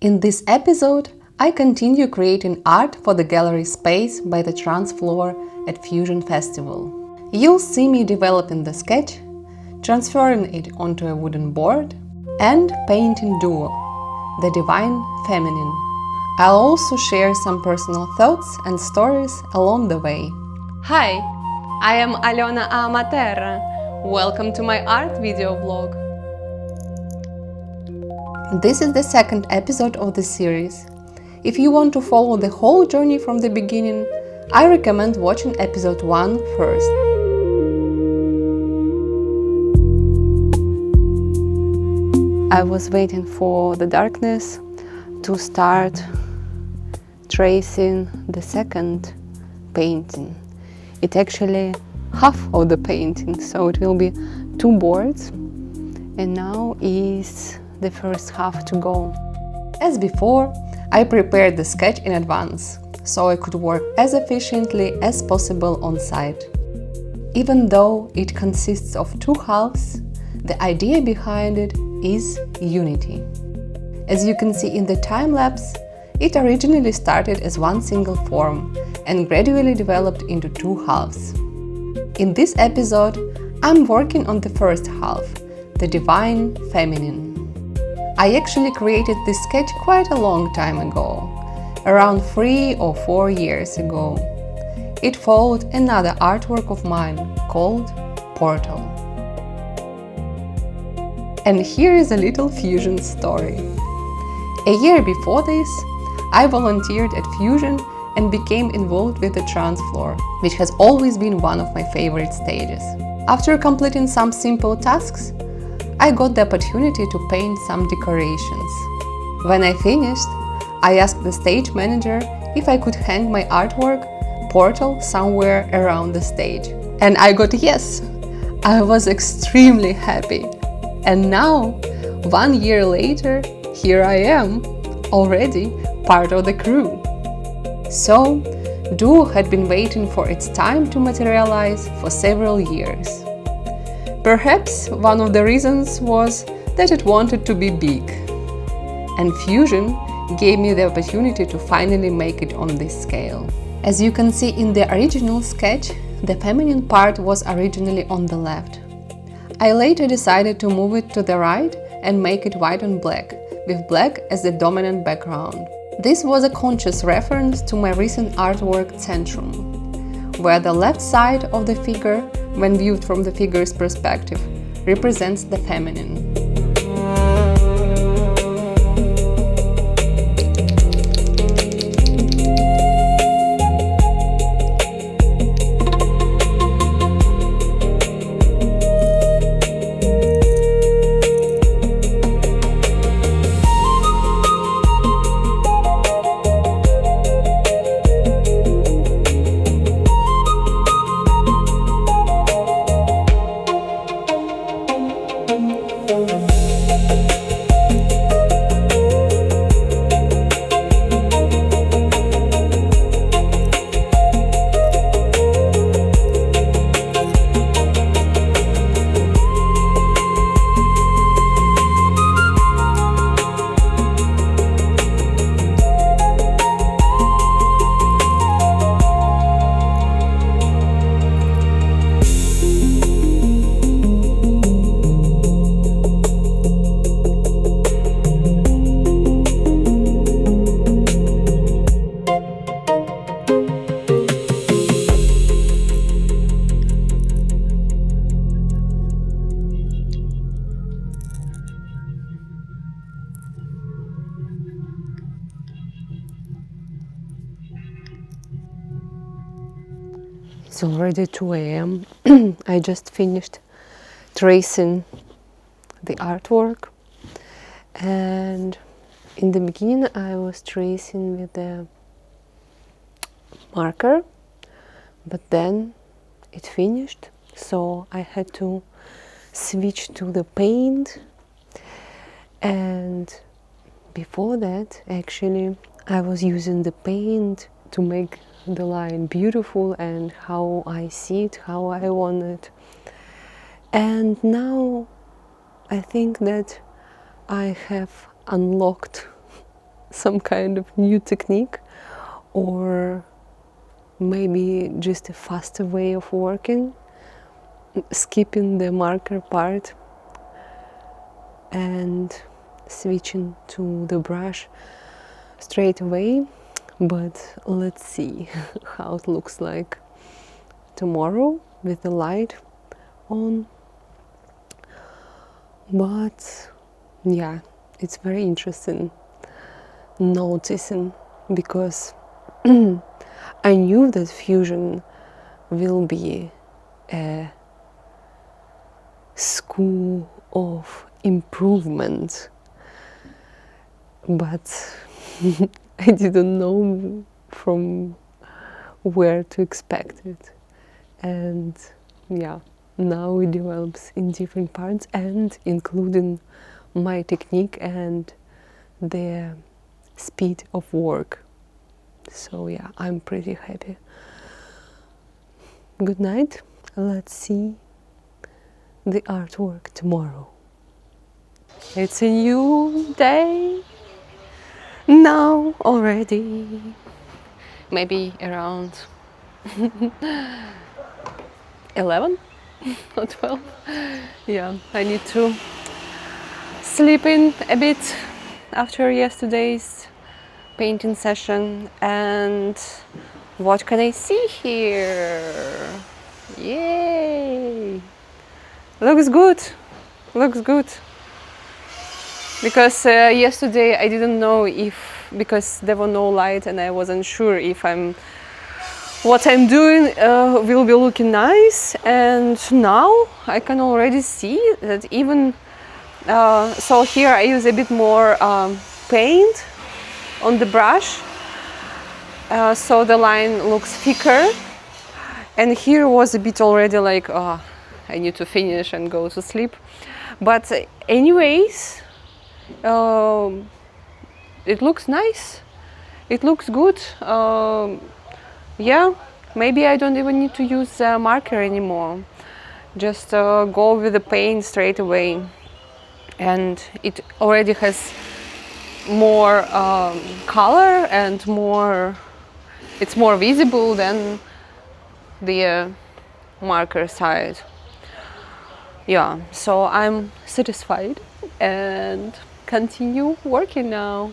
In this episode, I continue creating art for the gallery space by the Trancefloor at Fusion Festival. You'll see me developing the sketch, transferring it onto a wooden board, and painting duo, the divine feminine. I'll also share some personal thoughts and stories along the way. Hi, I am Aliona Amaterra. Welcome to my art video blog. This is the second episode of the series. If you want to follow the whole journey from the beginning, I recommend watching episode 1 first. I was waiting for the darkness to start tracing the second painting. It's actually half of the painting, so it will be 2 boards, and now is the first half to go. As before, I prepared the sketch in advance, so I could work as efficiently as possible on site. Even though it consists of 2 halves, the idea behind it is unity. As you can see in the time-lapse, it originally started as one single form and gradually developed into 2 halves. In this episode, I'm working on the first half, the divine feminine. I actually created this sketch quite a long time ago, around 3 or 4 years ago. It followed another artwork of mine called Portal. And here is a little Fusion story. A year before this, I volunteered at Fusion and became involved with the Trancefloor, which has always been one of my favorite stages. After completing some simple tasks, I got the opportunity to paint some decorations. When I finished, I asked the stage manager if I could hang my artwork, Portal, somewhere around the stage. And I got yes! I was extremely happy. And now, 1 year later, here I am, already part of the crew. So, Duo had been waiting for its time to materialize for several years. Perhaps one of the reasons was that it wanted to be big. And Fusion gave me the opportunity to finally make it on this scale. As you can see in the original sketch, the feminine part was originally on the left. I later decided to move it to the right and make it white on black, with black as the dominant background. This was a conscious reference to my recent artwork Centrum, where the left side of the figure, when viewed from the figure's perspective, represents the feminine. It's already 2 a.m. I just finished tracing the artwork, and in the beginning I was tracing with the marker, but then it finished, so I had to switch to the paint. And before that, actually, I was using the paint to make the line beautiful and how I see it, how I want it. And now I think that I have unlocked some kind of new technique, or maybe just a faster way of working, skipping the marker part and switching to the brush straight away. But let's see how it looks like tomorrow with the light on. But yeah, it's very interesting noticing, because I knew that fusion will be a school of improvement, but I didn't know from where to expect it. And yeah, now it develops in different parts, and including my technique and the speed of work. So yeah, I'm pretty happy. Good night. Let's see the artwork tomorrow. It's a new day now already. Maybe around 11 or 12. Yeah, I need to sleep in a bit after yesterday's painting session. And what can I see here? Yay! Looks good. Looks good. Because yesterday I didn't know if, because there was no light and I wasn't sure if what I'm doing will be looking nice. And now I can already see that even so here I use a bit more paint on the brush, so the line looks thicker. And here was a bit already like, I need to finish and go to sleep. But anyways, it looks nice. It looks good. Yeah, maybe I don't even need to use a marker anymore. Just go with the paint straight away. And it already has more color and it's more visible than the marker side. Yeah, so I'm satisfied and continue working now.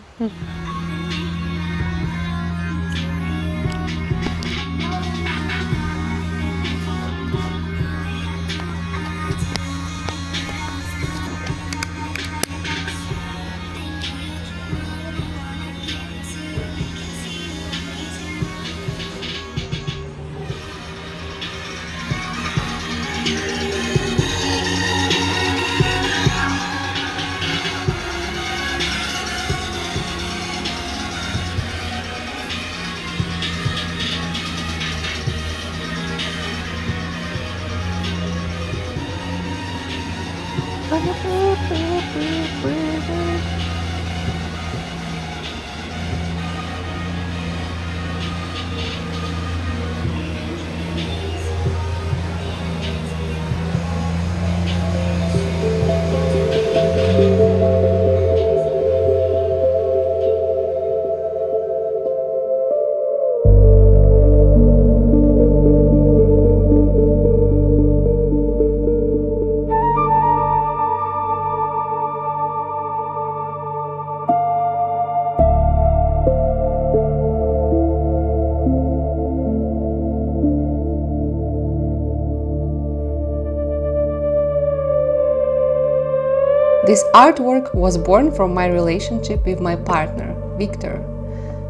This artwork was born from my relationship with my partner, Victor,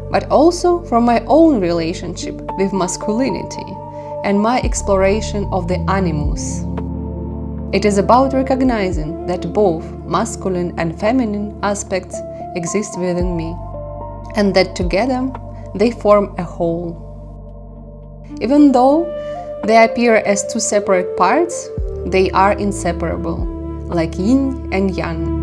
but also from my own relationship with masculinity and my exploration of the animus. It is about recognizing that both masculine and feminine aspects exist within me, and that together they form a whole. Even though they appear as two separate parts, they are inseparable, like yin and yang.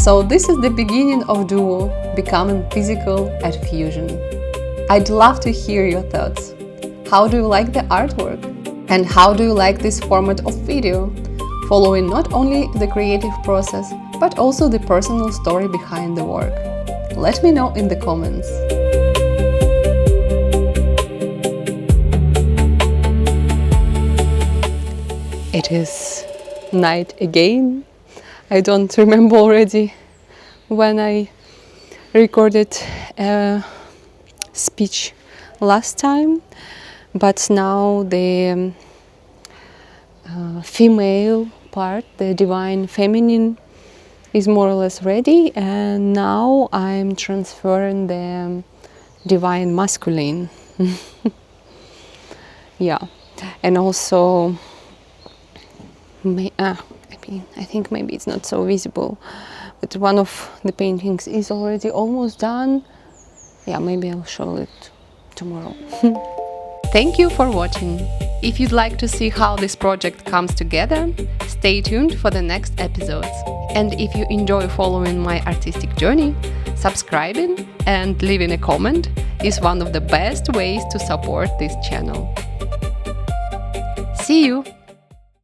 So this is the beginning of duo becoming physical at fusion. I'd love to hear your thoughts. How do you like the artwork? And how do you like this format of video, following not only the creative process, but also the personal story behind the work? Let me know in the comments. It is night again. I don't remember already when I recorded a speech last time, but now the female part, the divine feminine, is more or less ready, and now I'm transferring the divine masculine. Yeah, and also I think maybe it's not so visible, but one of the paintings is already almost done. Yeah, maybe I'll show it tomorrow. Thank you for watching. If you'd like to see how this project comes together, stay tuned for the next episodes. And if you enjoy following my artistic journey, subscribing and leaving a comment is one of the best ways to support this channel. See you!